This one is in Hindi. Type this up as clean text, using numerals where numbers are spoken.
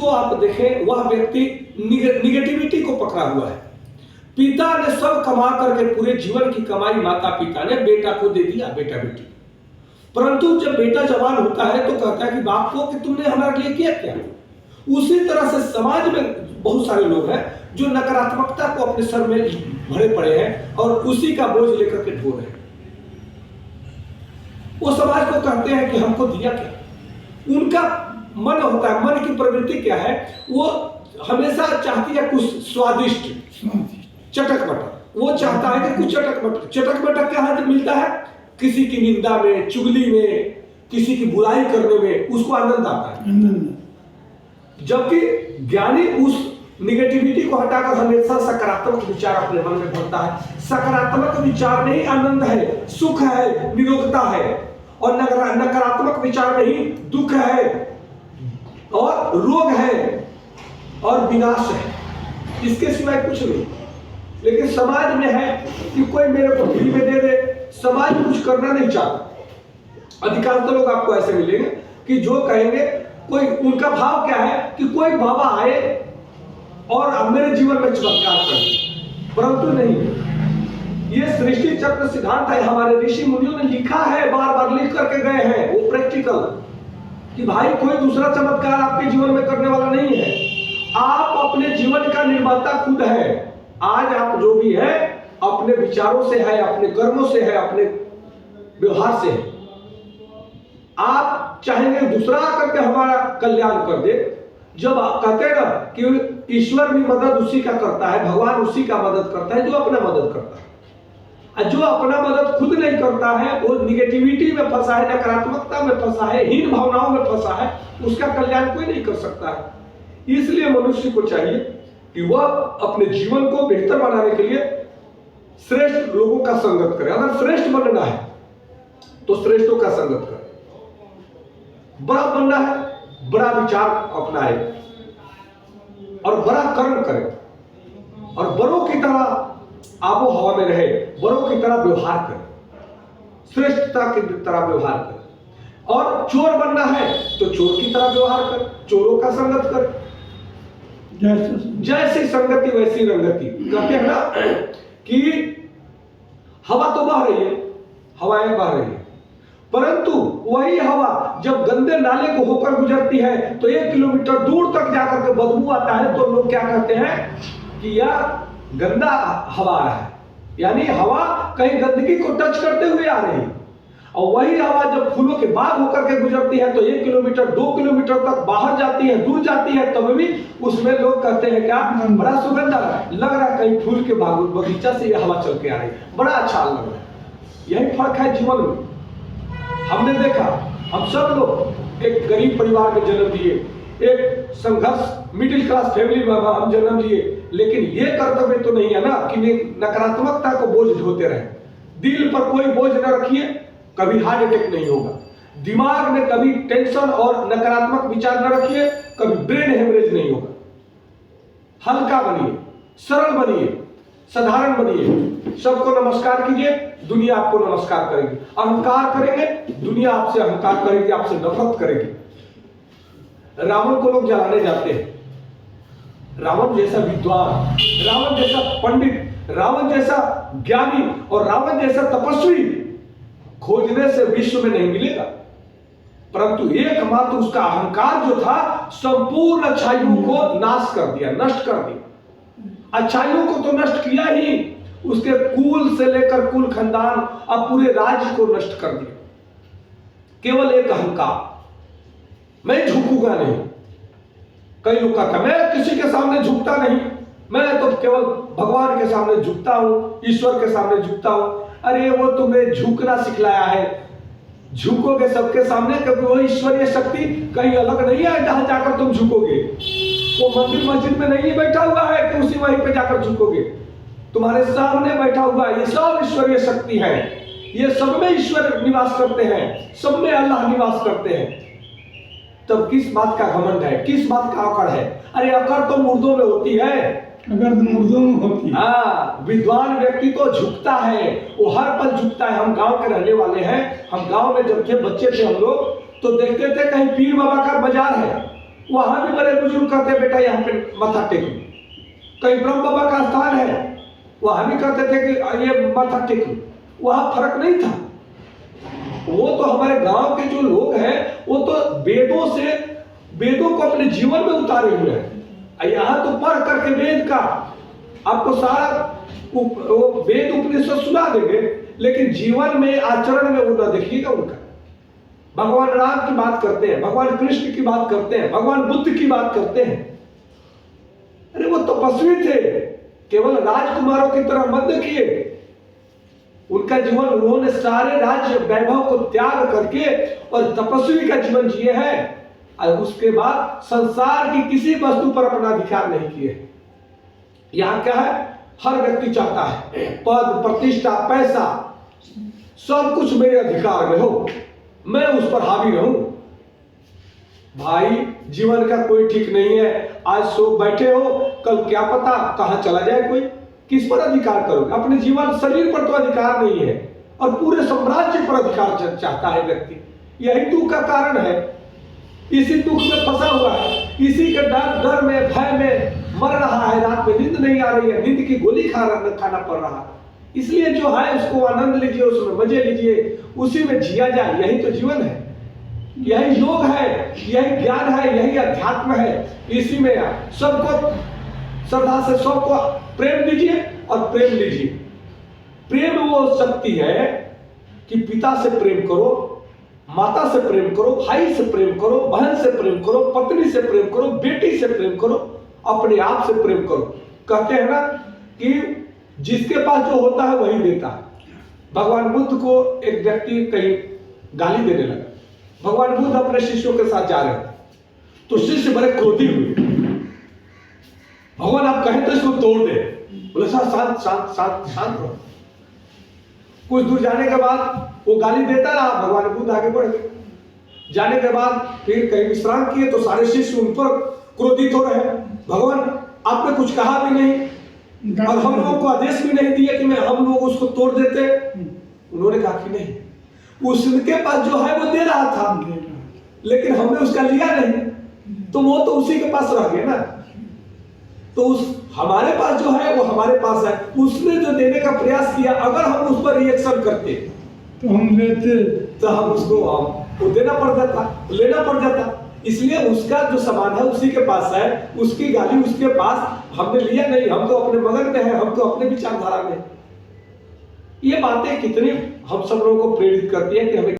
जिसको आप देखें वह व्यक्ति निगेटिविटी को पकड़ा हुआ है। पिता ने सब कमा करके पूरे जीवन की कमाई माता पिता ने बेटा को दे दिया, बेटा बेटी। परंतु जब बेटा जवान होता है तो कहता है कि बाप को कि तुमने हमारे लिए किया क्या। उसी तरह से समाज में बहुत सारे लोग हैं जो नकारात्मकता को अपने सर में भरे पड़े हैं और उसी का बोझ लेकर के ढो रहे हैं। वो समाज को कहते हैं कि हमको दिया क्या। उनका मन होता है, मन की प्रवृत्ति क्या है, वो हमेशा चाहती है कुछ स्वादिष्ट, चटक मटक। वो चाहता है कि कुछ चटक मटक क्या है मिलता है, किसी की निंदा में, चुगली में, किसी की बुराई करने में उसको आनंद आता है। जबकि ज्ञानी उस निगेटिविटी को हटाकर हमेशा सकारात्मक विचार अपने मन में भरता है। सकारात्मक विचार में ही आनंद है, सुख है, निरोगता है, और नकारात्मक विचार में ही दुख है और रोग है और विनाश है। इसके सिवाय कुछ नहीं। लेकिन समाज में है कि कोई मेरे को फ्री में दे दे, समाज कुछ करना नहीं चाहता। अधिकांश लोग आपको ऐसे मिलेंगे कि जो कहेंगे, कोई उनका भाव क्या है कि कोई बाबा आए और अब मेरे जीवन में चमत्कार करे, परंतु नहीं। ये सृष्टि चक्र सिद्धांत है, हमारे ऋषि मुनियों ने लिखा है, बार बार लिख करके गए हैं, वो प्रैक्टिकल, कि भाई कोई दूसरा चमत्कार आपके जीवन में करने वाला नहीं है। आप अपने जीवन का निर्माता खुद है। आज आप जो भी है अपने विचारों से है, अपने कर्मों से है, अपने व्यवहार से है। आप चाहेंगे दूसरा आकर के हमारा कल्याण कर दे। जब आप कहते हैं ना कि ईश्वर भी मदद उसी का करता है, भगवान उसी का मदद करता है जो अपना मदद करता है। जो अपना मदद खुद नहीं करता है वो निगेटिविटी में फंसा है, नकारात्मकता में फंसा है, हीन भावनाओं में फंसा है, उसका कल्याण कोई नहीं कर सकता है। इसलिए मनुष्य को चाहिए कि वह अपने जीवन को बेहतर बनाने के लिए श्रेष्ठ लोगों का संगत करे। अगर श्रेष्ठ बनना है तो श्रेष्ठों का संगत करे। बड़ा बनना है, बड़ा विचार अपनाए और बड़ा कर्म करे और बड़ों की तरह आबो हवा में रहे, बड़ों की तरह व्यवहार करे, श्रेष्ठता की तरह व्यवहार करे। और चोर बनना है तो चोर की तरह व्यवहार करे, चोरों का संगत करे। जैसी संगति वैसी रंगति। कहते हैं ना कि हवा तो बह रही है, हवाएं बह रही है, परंतु वही हवा जब गंदे नाले को होकर गुजरती है तो 1 किलोमीटर दूर तक जाकर के बदबू आता है। तो लोग क्या कहते हैं कि यह गंदा हवा आ रहा है, यानी हवा कहीं गंदगी को टच करते हुए आ रही है। और वही हवा जब फूलों के बाग होकर के गुजरती है तो 1 किलोमीटर 2 किलोमीटर तक बाहर जाती है, दूर जाती है, तब भी उसमें लोग कहते हैं क्या, बड़ा सुगंध आ रहा है, लग रहा है कहीं फूल के बाग बगीचा से ये हवा चल के आ रही है, बड़ा अच्छा लग रहा है। यही फर्क है जीवन में। हमने देखा, हम सब लोग एक गरीब परिवार में जन्म लिए, एक संघर्ष मिडिल क्लास फैमिली में हम जन्म लिए, लेकिन ये कर्तव्य तो नहीं है ना कि नकारात्मकता को बोझ ढोते रहे। दिल पर कोई बोझ न रखिए, कभी हार्ट अटैक नहीं होगा। दिमाग में कभी टेंशन और नकारात्मक विचार न रखिए, कभी ब्रेन हेमरेज नहीं होगा। हल्का बनिए, सरल बनिए, साधारण बनिए, सबको नमस्कार कीजिए, दुनिया आपको नमस्कार करेगी। अहंकार करेंगे, दुनिया आपसे अहंकार करेगी, आपसे नफरत करेगी। रावण को लोग जलाने जाते हैं। रावण जैसा विद्वान, रावण जैसा पंडित, रावण जैसा ज्ञानी और रावण जैसा तपस्वी खोजने से विश्व में नहीं मिलेगा, परंतु एकमात्र उसका अहंकार जो था संपूर्ण अच्छाइयों को नाश कर दिया, नष्ट कर दिया। अच्छाइयों को तो नष्ट किया ही, उसके कुल से लेकर कुल खानदान और पूरे राज्य को नष्ट कर दिया। केवल एक अहंकार, मैं झुकूंगा नहीं। कई लोग कहते हैं मैं किसी के सामने झुकता नहीं, मैं तो केवल भगवान के सामने झुकता हूं, ईश्वर के सामने झुकता हूं। अरे वो तुम्हें झुकना सिखलाया है, झुकोगे सबके सामने, क्योंकि वो ईश्वरीय शक्ति कहीं अलग नहीं है जहां जाकर तुम झुकोगे। वो मंदिर मस्जिद में नहीं बैठा हुआ है कि उसी वहीं पे जाकर झुकोगे, तुम्हारे सामने बैठा हुआ है। ये सब ईश्वरीय शक्ति है, ये सब में ईश्वर निवास करते हैं, सब में अल्लाह निवास करते हैं। तब किस बात का घमंड है, किस बात का अकड़ है? अरे अकड़ तो मुर्दों में होती है, अगर मुर्दों में होती है। हाँ, विद्वान व्यक्ति तो झुकता है, वो हर पल झुकता है। हम गांव के रहने वाले हैं, हम गांव में जब थे, बच्चे थे हम लोग, तो देखते थे कहीं पीर बाबा का बाजार है, वहां भी बड़े बुजुर्ग कहते बेटा यहाँ पे माथा टेको। कहीं ब्रह्म बाबा का स्थान है, वहां भी कहते थे कि ये माथा टेको। वहां फर्क नहीं था। वो तो हमारे गांव के जो लोग हैं वो तो वेदों को अपने जीवन में उतारे हुए हैं। यहाँ तो पढ़ करके वेद का आपको सारा वो वेद उपनिषद सुना देंगे, लेकिन जीवन में आचरण में वो ना देखिएगा उनका। भगवान राम की बात करते हैं, भगवान कृष्ण की बात करते हैं, भगवान बुद्ध की बात करते हैं। अरे वो तपस्वी थे, केवल राजकुमारों की तरह मत देखिए। उनका जीवन उन्होंने सारे राज्य वैभव को त्याग करके और तपस्वी का जीवन जिए हैं, और उसके बाद संसार की किसी वस्तु पर अपना अधिकार नहीं किए। यहाँ क्या है, हर व्यक्ति चाहता है पद प्रतिष्ठा पैसा सब कुछ मेरे अधिकार में हो, मैं उस पर हावी रहूं। भाई जीवन का कोई ठीक नहीं है। आज सो बैठे हो, कल क्या पता कहां चला जाए कोई। किस पर अधिकार करोगे? अपने जीवन शरीर पर तो अधिकार नहीं है, और पूरे साम्राज्य पर अधिकार चाहता है व्यक्ति। यही दुख का कारण है, इसी दुख में फंसा हुआ है, इसी के डर में भय में मर रहा है। रात में नींद नहीं आ रही है, नींद की गोली खाना पड़ रहा है। इसलिए जो है उसको आनंद लीजिए, उसमें मजे लीजिए, उसी में जिया जाए। यही तो जीवन है, यही योग है, यही ज्ञान है, यही अध्यात्म है। इसी में सबको श्रद्धा से सबको प्रेम दीजिए और प्रेम लीजिए। प्रेम वो शक्ति है कि पिता से प्रेम करो, माता से प्रेम करो, भाई से प्रेम करो, बहन से प्रेम करो, पत्नी से प्रेम करो, बेटी से प्रेम करो, अपने आप से प्रेम करो। कहते हैं ना कि जिसके पास जो होता है वही देता है। भगवान बुद्ध को एक व्यक्ति कहीं गाली देने लगा। भगवान बुद्ध अपने शिष्यों के साथ जा रहे थे, तो शिष्य बड़े क्रोधी हुए। भगवान आप कहें तो इसको तोड़ दे। बोले शांत शांत शांत शांत शांत रहो। कुछ दूर जाने के बाद वो गाली देता रहा, भगवान बुद्ध आगे बढ़ गए। जाने के बाद फिर कहीं विश्राम किए तो सारे शिष्य उन पर क्रोधित हो रहे। भगवान आपने कुछ कहा भी नहीं और हम लोगों को आदेश भी नहीं दिया कि हम लोग उसको तोड़ देते। उन्होंने कहा कि नहीं, उसके पास जो है वो दे रहा था, लेकिन हमने उसका लिया नहीं, तो वो तो उसी के पास रह गया ना। तो हमारे पास जो है वो हमारे पास है। उसने जो देने का प्रयास किया, अगर हम उस पर रिएक्शन करते तो हम लेते, तो हम उसको वो देना पड़ जाता, लेना पड़ जाता। इसलिए उसका जो सामान है उसी के पास है, उसकी गाली उसके पास, हमने लिया नहीं। हम तो अपने मगन में है, हम तो अपने विचारधारा में। ये बातें कितनी हम सब लोगों को प्रेरित करती है कि हमें